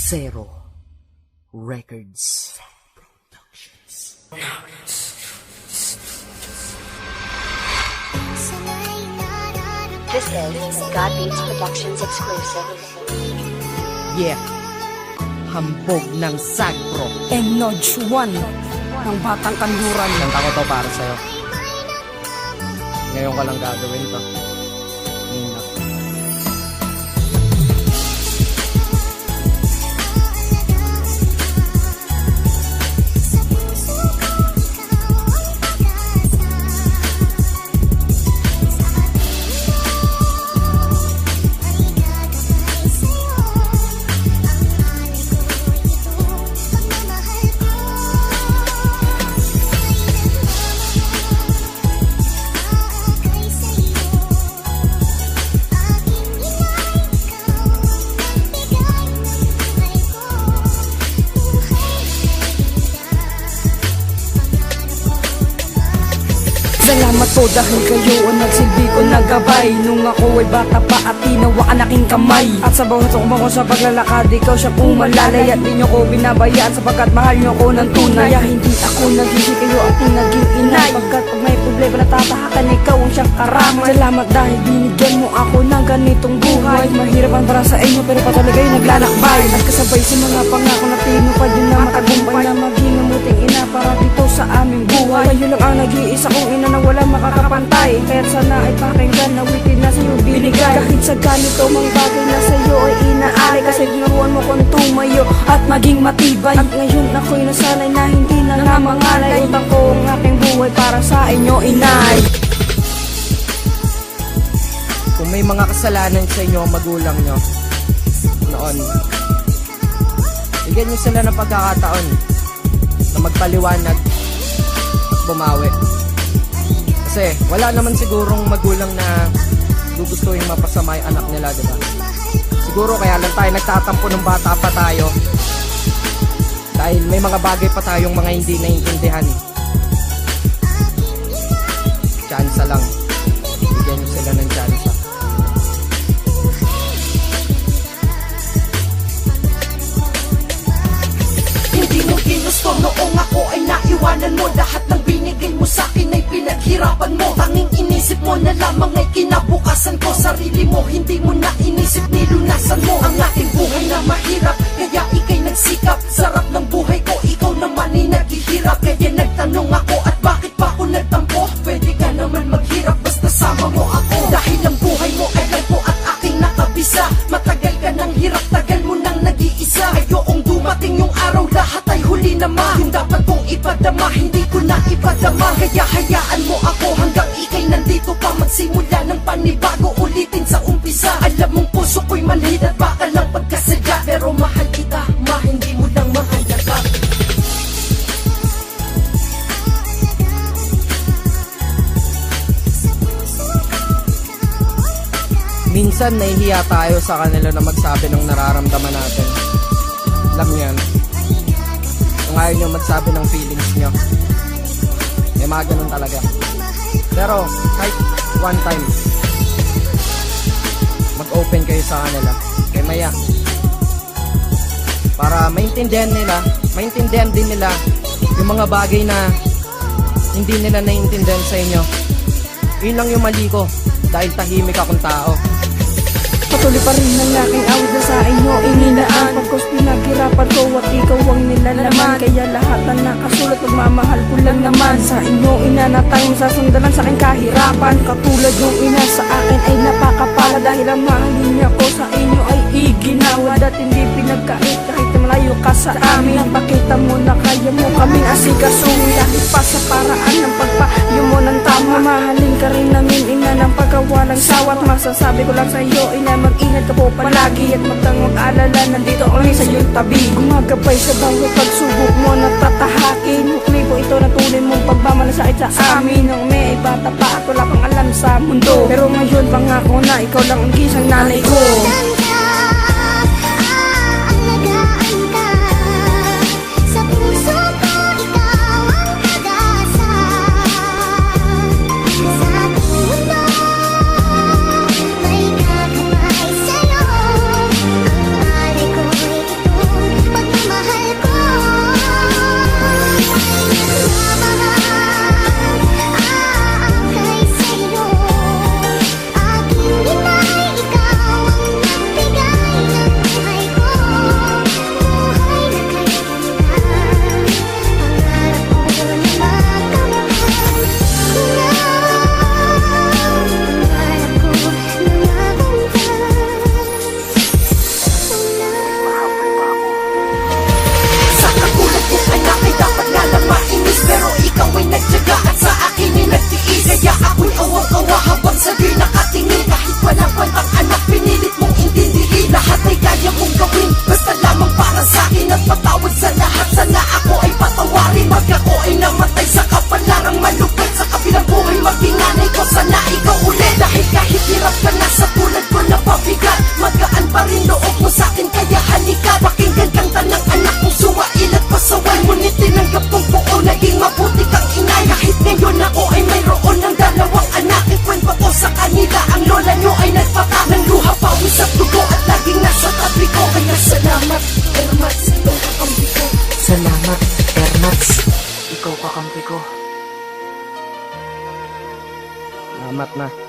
Zero Records. This is God Beats Productions exclusive. Yeah, hambog ng Sagpro. And Nodge 1 ng Batang Kanluran. Kanta ko to para sa'yo. Ngayon ko lang gagawin to. Nina. Salamat po dahil kayo ang nagsilbi ko na gabay Nung ako ay bata pa at tinawakan aking kamay At sa bawat sukma ko sa paglalakad, ikaw siya pumalalay At di nyo ko binabayaan sapagkat mahal nyo ko ng tunay Kaya hindi ako nagsisi, kayo ang naging inay Pagkat pag may problema natatahakan, ikaw ang siyang karamay Salamat dahil binigyan mo ako ng ganitong buhay Mahirap ang para sa inyo pero patuloy kayo naglalakbay At kasabay sa mga pangako na tinupad yun na matagumpay Na maging mamuting ina para dito sa aming buhay Kayo lang ang nag-iisa kong ina na walang makakapantay Kaya't sana ay pakinggan na witin na sa'yo binigay Kahit sa ganito mang bagay na sa'yo ay inaalay Kasi ginaruan mo kong tumayo at maging matibay At ngayon ako'y nasanay na hindi na nga mangalay Utang ko ang aking buhay para sa inyo inay Kung may mga kasalanan sa inyo ang magulang nyo noon, bigyan nyo sila ng pagkakataon na magpaliwanag at bumawi. Kasi wala naman sigurong magulang na gugustuhin mapasama yung anak nila, diba? Siguro kaya lang tayo nagtatampo ng bata pa tayo dahil may mga bagay pa tayong mga hindi naiintindihan. Tsansa lang. Bigyan nyo sila ng tsansa. Hindi mo ginusto noong ako ay naiwanan mo Lahat ng binigay mo sa'kin ay pinaghirapan mo Tanging inisip mo na lamang ay kinabukasan ko Sarili mo hindi mo na inisip, nilunasan mo Ang ating buhay na mahirap, kaya ikay nagsikap Sarap ng buhay ko, ikaw naman ay naghihirap Kaya nagtanong ako at bakit pa ako nagtampo Pwede ka naman maghirap basta sama mo ako Dahil ang buhay mo ay lang ko at aking nakabisa Matagal ka ng hirap, tagal mo nang nag-iisa Ayokong dumating yung araw, lahat ay huli naman Yung dapat kong ipadama, hindi ko na ipadama Kaya hayaan mo ako hanggang ikay nandito pa Magsimula ng panibago, ulitin sa umpisa Alam mong puso ko'y manhid at baka lang pagkasadya Pero mahal kita, hindi mo lang mahalaga Minsan nahihiya tayo sa kanila na magsabi ng nararamdaman natin. Alam niyo yan. Kung ayaw nyo magsabi ng feelings nyo, may mga ganun talaga. Pero kahit one time, mag-open kayo sa kanila. Kaya maya, para maintindihan din nila yung mga bagay na hindi nila naiintindihan sa inyo. Yun lang yung mali ko dahil tahimik akong tao. Patuloy pa rin ang aking awit na sa inyo ininaan Pagkos pinaghirapan ko at ikaw ang nilalaman Kaya lahat na nakasulat magmamahal ko lang naman Sa inyo inanatang masasandalan sa aking kahirapan Katulad yung ina sa akin ay napakapala Dahil ang mahalin niya ko sa inyo ay iginawad At hindi pinagkait kahit malayo ka sa amin Napakita mo na kaya mo kaming asikasuhin Dahil pa sa paraan ng pagpayo mo ng tama Mahalin ka rin namin ina ng pagkawalang sawat Masasabi ko lang sa iyo ina mag-ingat ka po palagi At magtangog alala nandito kami sa iyong tabi Gumagabay sa bawat pagsubok mo na tatahakin Hukli po ito na tunay mong pagmamalasakit sa amin Nung may bata pa at wala pang alam sa mundo Pero ngayon pangako na ikaw lang ang gisang nanay ko Sa puso ko ikaw ang nag-aasal Sa mundo may kakamay sa'yo Ang alay ko'y ito Nats, ikaw kakampi ko. Salamat na.